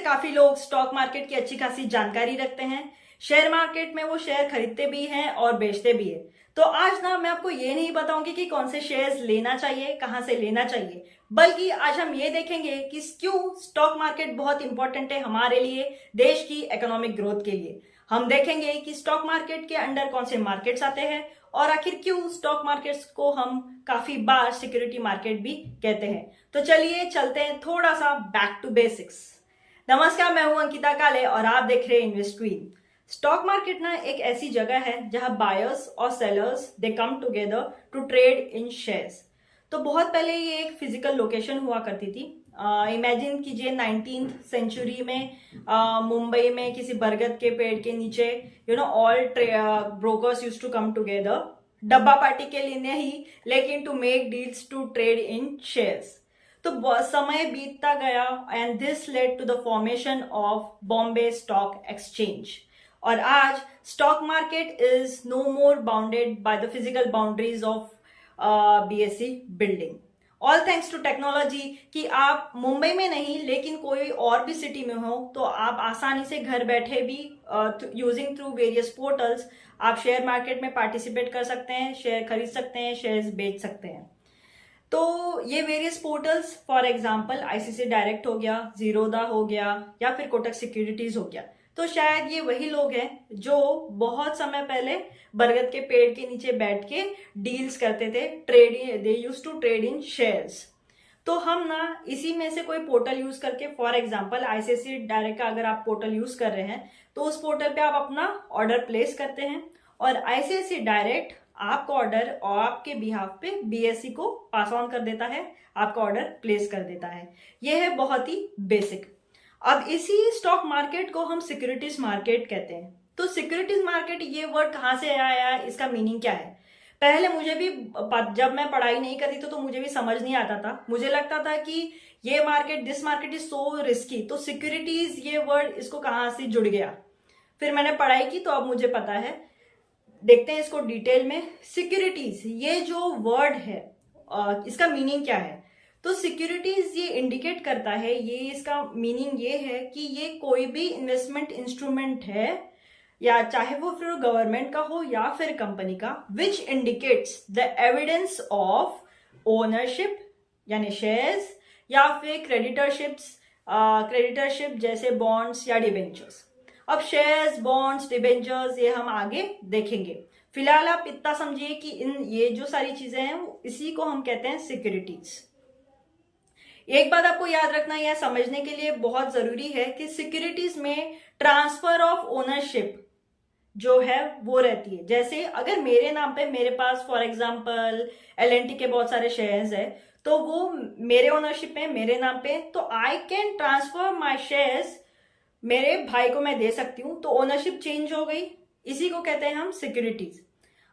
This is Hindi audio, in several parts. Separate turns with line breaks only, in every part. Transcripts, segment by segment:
काफी लोग स्टॉक मार्केट की अच्छी खासी जानकारी रखते हैं। शेयर मार्केट में वो शेयर खरीदते भी हैं और बेचते भी है। तो आज ना मैं आपको ये नहीं बताऊंगी कि कौन से शेयर्स लेना चाहिए, कहां से लेना चाहिए, बल्कि आज हम ये देखेंगे कि क्यों स्टॉक मार्केट बहुत इंपॉर्टेंट है हमारे लिए, देश की इकोनॉमिक ग्रोथ के लिए। हम देखेंगे कि स्टॉक मार्केट के अंडर कौन से मार्केट्स आते हैं और आखिर क्यों स्टॉक मार्केट्स को हम काफी बार सिक्योरिटी मार्केट भी कहते हैं। तो चलिए चलते हैं थोड़ा सा बैक टू बेसिक्स। नमस्कार, मैं हूं अंकिता काले और आप देख रहे हैं इन्वेस्ट क्वीन। स्टॉक मार्केट ना एक ऐसी जगह है जहां बायर्स और sellers they come together to trade in shares. तो बहुत पहले ये एक फिजिकल लोकेशन हुआ करती थी। इमेजिन कीजिए 19th सेंचुरी में मुंबई में किसी बरगद के पेड़ के नीचे all brokers use to come together, डब्बा पार्टी के लिए नहीं लेकिन to make deals to trade in shares. तो समय बीतता गया and this led to the formation of Bombay stock exchange. और आज stock market is no more bounded by the physical boundaries of BSE building. All thanks to technology कि आप मुंबई में नहीं लेकिन कोई और भी सिटी में हो तो आप आसानी से घर बैठे भी यूजिंग थ्रू वेरियस पोर्टल्स आप शेयर मार्केट में पार्टिसिपेट कर सकते हैं, शेयर खरीद सकते हैं, शेयर्स बेच सकते हैं। तो ये various portals for example ICICI direct हो गया, जीरोधा हो गया या फिर कोटक सिक्योरिटीज हो गया। तो शायद ये वही लोग हैं जो बहुत समय पहले बरगद के पेड़ के नीचे बैठ के डील्स करते थे, they used to trade in shares. तो हम ना इसी में से कोई पोर्टल यूज करके, फॉर एग्जांपल आईसीसी डायरेक्ट का अगर आप पोर्टल यूज कर रहे हैं तो उस पोर्टल पे आप अपना ऑर्डर प्लेस करते हैं और आईसीसी डायरेक्ट आपका ऑर्डर और आपके बिहाफ पे बीएसई को पास ऑन कर देता है, आपका ऑर्डर प्लेस कर देता है। यह है बहुत ही बेसिक। अब इसी स्टॉक मार्केट को हम सिक्योरिटीज मार्केट कहते हैं। तो सिक्योरिटीज मार्केट ये वर्ड कहां से आया, इसका मीनिंग क्या है? पहले मुझे भी, जब मैं पढ़ाई नहीं करती तो मुझे भी समझ नहीं आता था। मुझे लगता था कि ये market, this market is so risky, तो सिक्योरिटीज ये वर्ड इसको कहां से जुड़ गया। फिर मैंने पढ़ाई की तो अब मुझे पता है। देखते हैं इसको डिटेल में। सिक्योरिटीज ये जो वर्ड है इसका मीनिंग क्या है? तो सिक्योरिटीज ये इंडिकेट करता है, ये इसका मीनिंग ये है कि ये कोई भी इन्वेस्टमेंट इंस्ट्रूमेंट है, या चाहे वो फिर गवर्नमेंट का हो या फिर कंपनी का, which indicates the evidence of ownership यानी शेयर्स या फिर क्रेडिटरशिप जैसे बॉन्ड्स या डिबेंचर्स। अब शेयर्स, बॉन्ड्स, डिबेंचर्स ये हम आगे देखेंगे। फिलहाल आप इतना समझिए कि ये जो सारी चीजें हैं इसी को हम कहते हैं सिक्योरिटीज। एक बात आपको याद रखना या समझने के लिए बहुत जरूरी है कि सिक्योरिटीज में ट्रांसफर ऑफ ओनरशिप जो है वो रहती है। जैसे अगर मेरे नाम पे, मेरे पास फॉर एग्जांपल एलएनटी के बहुत सारे शेयर्स है तो वो मेरे ओनरशिप में, मेरे नाम पे, तो I can transfer my shares, मेरे भाई को मैं दे सकती हूं, तो ओनरशिप चेंज हो गई। इसी को कहते हैं हम सिक्योरिटीज।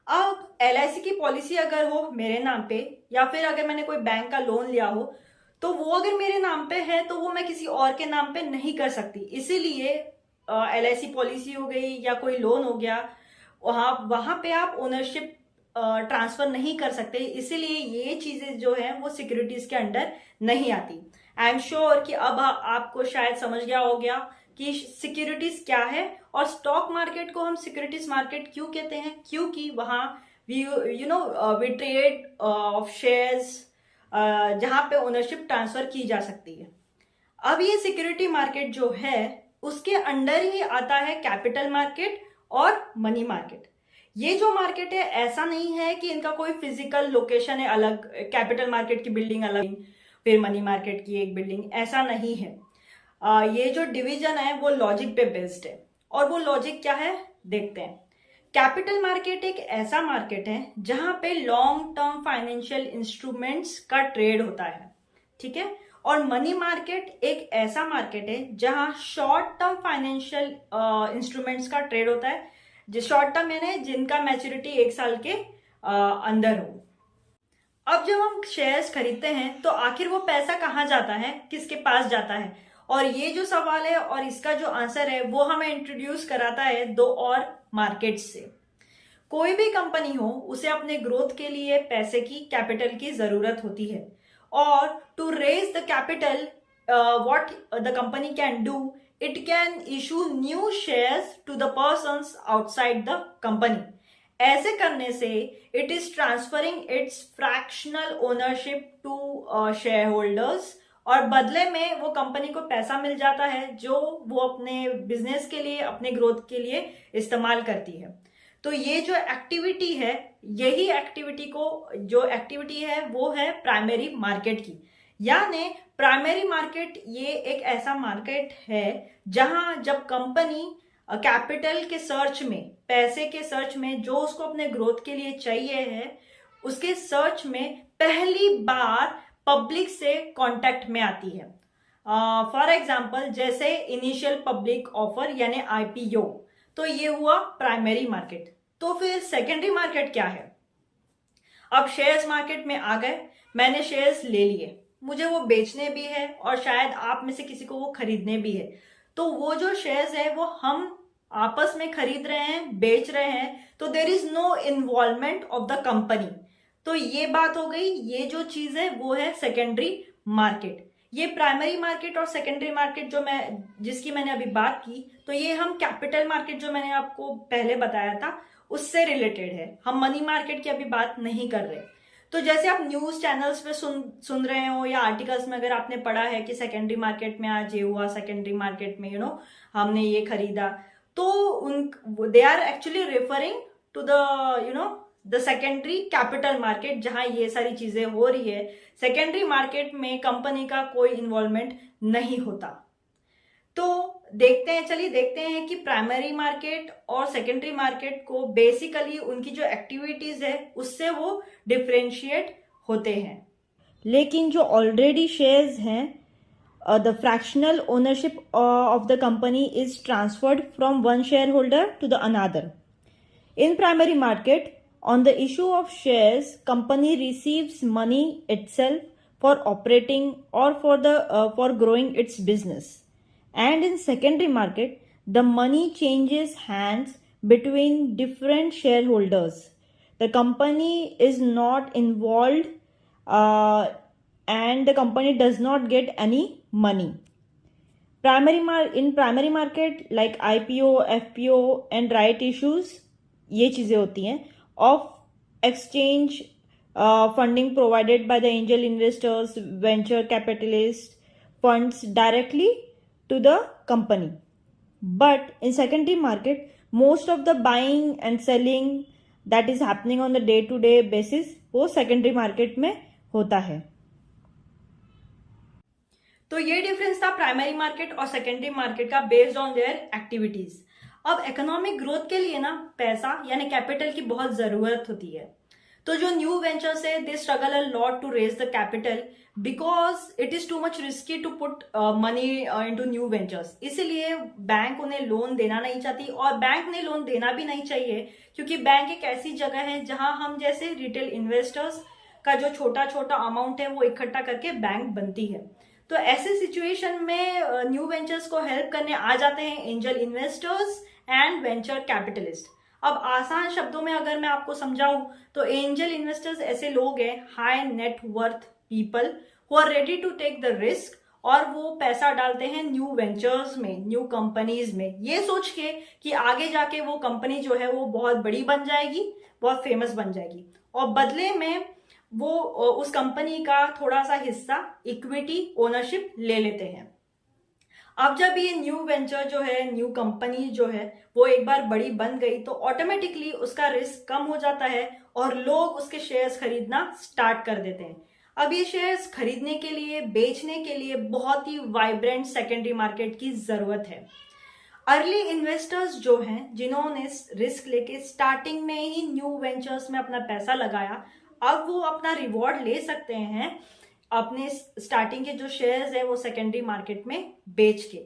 अब एलआईसी की पॉलिसी अगर हो मेरे नाम पे या फिर अगर मैंने कोई बैंक का लोन लिया हो तो वो अगर मेरे नाम पे है तो वो मैं किसी और के नाम पे नहीं कर सकती। इसीलिए एलआईसी पॉलिसी हो गई या कोई लोन हो गया, वहां पे आप ओनरशिप ट्रांसफर नहीं कर सकते। इसीलिए ये चीजें जो है वो सिक्योरिटीज के अंडर नहीं आती। आई एम श्योर कि अब आपको शायद समझ गया हो गया कि सिक्योरिटीज क्या है और स्टॉक मार्केट को हम सिक्योरिटीज मार्केट क्यों कहते हैं। क्योंकि वहां वी ट्रेड ऑफ शेयर्स जहां पे ओनरशिप ट्रांसफर की जा सकती है। अब ये सिक्योरिटी मार्केट जो है उसके अंडर ही आता है कैपिटल मार्केट और मनी मार्केट। ये जो मार्केट है ऐसा नहीं है कि इनका कोई फिजिकल लोकेशन है अलग, कैपिटल मार्केट की बिल्डिंग अलग फिर मनी मार्केट की एक बिल्डिंग, ऐसा नहीं है। ये जो डिवीजन है वो लॉजिक पे बेस्ड है। और वो लॉजिक क्या है देखते हैं। कैपिटल मार्केट एक ऐसा मार्केट है जहां पे लॉन्ग टर्म फाइनेंशियल इंस्ट्रूमेंट्स का ट्रेड होता है, ठीक है। और मनी मार्केट एक ऐसा मार्केट है जहां शॉर्ट टर्म फाइनेंशियल इंस्ट्रूमेंट्स का ट्रेड होता है। जिस शॉर्ट टर्म यानी जिनका मैच्योरिटी 1 साल के अंदर हो। अब जब हम शेयर्स खरीदते हैं तो आखिर वो पैसा कहाँ जाता है, किसके पास जाता है? और ये जो सवाल है और इसका जो आंसर है वो हमें इंट्रोड्यूस कराता है 2 और मार्केट से। कोई भी कंपनी हो उसे अपने ग्रोथ के लिए पैसे की, कैपिटल की जरूरत होती है। और to raise the capital what the company can do it can issue new shares to the persons outside the company. ऐसे करने से it is transferring its fractional ownership to shareholders, और बदले में वो कंपनी को पैसा मिल जाता है जो वो अपने बिजनेस के लिए, अपने ग्रोथ के लिए इस्तेमाल करती है। तो ये जो एक्टिविटी है, यही एक्टिविटी को जो एक्टिविटी है वो है प्राइमरी मार्केट की। यानी प्राइमरी मार्केट ये एक ऐसा मार्केट है जहां जब कंपनी कैपिटल के सर्च में, पैसे के सर्च में, जो उसको अपने ग्रोथ के लिए चाहिए है, उसके सर्च में पहली बार पब्लिक से कांटेक्ट में आती है। फॉर एग्जांपल जैसे इनिशियल पब्लिक ऑफर यानी आईपीओ, तो ये हुआ प्राइमरी मार्केट। तो फिर सेकेंडरी मार्केट क्या है? अब शेयर्स मार्केट में आ गए, मैंने शेयर्स ले लिए, मुझे वो बेचने भी है और शायद आप में से किसी को वो खरीदने भी है। तो वो जो शेयर्स है वो हम आपस में खरीद रहे हैं, बेच रहे हैं, तो there is no involvement of the company. तो ये बात हो गई, ये जो चीज है वो है सेकेंडरी मार्केट। ये प्राइमरी मार्केट और सेकेंडरी मार्केट जिसकी मैंने अभी बात की, तो ये हम कैपिटल मार्केट जो मैंने आपको पहले बताया था उससे रिलेटेड है, हम मनी मार्केट की अभी बात नहीं कर रहे। तो जैसे आप न्यूज चैनल्स पे सुन रहे हो या आर्टिकल्स में अगर आपने पढ़ा है कि सेकेंडरी मार्केट में आज ये हुआ, सेकेंडरी मार्केट में हमने ये खरीदा, तो they are actually referring to the secondary capital market जहां ये सारी चीजें हो रही है। सेकेंडरी मार्केट में कंपनी का कोई इन्वॉल्वमेंट नहीं होता। तो चलिए देखते हैं कि प्राइमरी मार्केट और सेकेंडरी मार्केट को बेसिकली उनकी जो एक्टिविटीज है उससे वो डिफरेंशिएट होते हैं। लेकिन जो ऑलरेडी शेयर्स हैं, the fractional ownership of the company is transferred from one share holder to the another. In primary market, on the issue of shares, company receives money itself for operating or for growing its business. And in secondary market, the money changes hands between different shareholders. The company is not involved, and the company does not get any money. In primary market, like IPO, FPO and right issues, ये चीजें होती हैं of exchange funding provided by the angel investors, venture capitalists, funds directly to the company. But in secondary market, most of the buying and selling that is happening on the day to day basis वो secondary market में होता है। तो ये डिफरेंस था प्राइमरी मार्केट और सेकेंडरी मार्केट का बेस्ड ऑन देयर एक्टिविटीज। अब इकोनॉमिक ग्रोथ के लिए ना पैसा यानी कैपिटल की बहुत जरूरत होती है। तो जो न्यू वेंचर्स है, they struggle a lot to raise the capital because it is too much risky to put money into new ventures. इसीलिए बैंक उन्हें लोन देना नहीं चाहती और बैंक ने लोन देना भी नहीं चाहिए, क्योंकि बैंक एक ऐसी जगह है जहां हम जैसे रिटेल इन्वेस्टर्स का जो छोटा छोटा अमाउंट है वो इकट्ठा करके बैंक बनती है। तो ऐसे सिचुएशन में न्यू वेंचर्स को हेल्प करने आ जाते हैं angel investors and venture capitalist. अब आसान शब्दों में अगर मैं आपको समझाऊं तो एंजल इन्वेस्टर्स ऐसे लोग हैं, high net worth people who are ready to take the risk, और वो पैसा डालते हैं न्यू वेंचर्स में, न्यू कंपनीज में, ये सोच के कि आगे जाके वो कंपनी जो है वो बहुत बड़ी बन जाएगी, बहुत फेमस बन जाएगी, और बदले में वो उस कंपनी का थोड़ा सा हिस्सा इक्विटी ओनरशिप ले लेते हैं। अब जब ये न्यू वेंचर जो है, न्यू कंपनी जो है वो एक बार बड़ी बन गई तो ऑटोमेटिकली उसका रिस्क कम हो जाता है और लोग उसके शेयर्स खरीदना स्टार्ट कर देते हैं। अब ये शेयर्स खरीदने के लिए, बेचने के लिए बहुत ही वाइब्रेंट सेकेंडरी मार्केट की जरूरत है। अर्ली इन्वेस्टर्स जो हैं, जिन्होंने रिस्क लेके स्टार्टिंग में ही न्यू वेंचर्स में अपना पैसा लगाया, अब वो अपना रिवॉर्ड ले सकते हैं अपने स्टार्टिंग के जो शेयर्स है वो सेकेंडरी मार्केट में बेच के।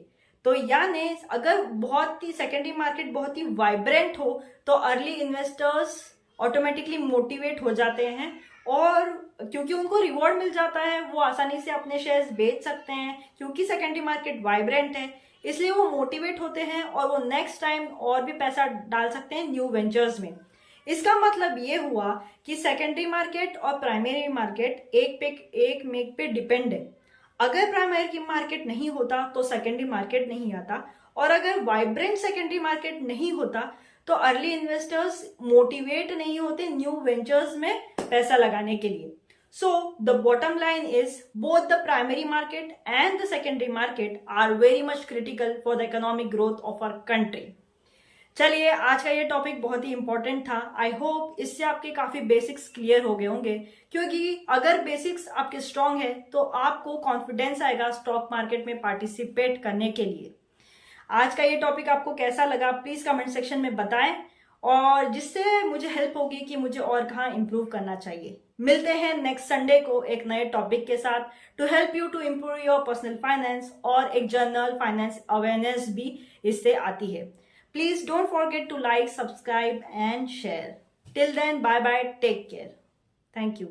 तो यानी अगर बहुत ही सेकेंडरी मार्केट बहुत ही वाइब्रेंट हो तो अर्ली इन्वेस्टर्स ऑटोमेटिकली मोटिवेट हो जाते हैं, और क्योंकि उनको रिवॉर्ड मिल जाता है वो आसानी से अपने शेयर्स बेच सकते हैं, क्योंकि सेकेंडरी मार्केट वाइब्रेंट है इसलिए वो मोटिवेट होते हैं और वो नेक्स्ट टाइम और भी पैसा डाल सकते हैं न्यू वेंचर्स में। इसका मतलब ये हुआ कि सेकेंडरी मार्केट और प्राइमरी मार्केट एक में पे डिपेंड है। अगर प्राइमरी मार्केट नहीं होता तो सेकेंडरी मार्केट नहीं आता, और अगर वाइब्रेंट सेकेंडरी मार्केट नहीं होता तो अर्ली इन्वेस्टर्स मोटिवेट नहीं होते न्यू वेंचर्स में पैसा लगाने के लिए। So the bottom line is both the primary market and the secondary market are very much critical for the economic growth of our country. चलिए, आज का ये टॉपिक बहुत ही इंपॉर्टेंट था। आई होप इससे आपके काफी बेसिक्स क्लियर हो गए होंगे, क्योंकि अगर बेसिक्स आपके स्ट्रांग है तो आपको कॉन्फिडेंस आएगा स्टॉक मार्केट में पार्टिसिपेट करने के लिए। आज का ये टॉपिक आपको कैसा लगा प्लीज कमेंट सेक्शन में बताएं, और जिससे मुझे हेल्प होगी कि मुझे और कहाँ इंप्रूव करना चाहिए। मिलते हैं नेक्स्ट संडे को एक नए टॉपिक के साथ to help you to improve your personal finance, और एक जनरल फाइनेंस अवेयरनेस भी इससे आती है। Please don't forget to like, subscribe and share. Till then, bye bye, take care, thank you.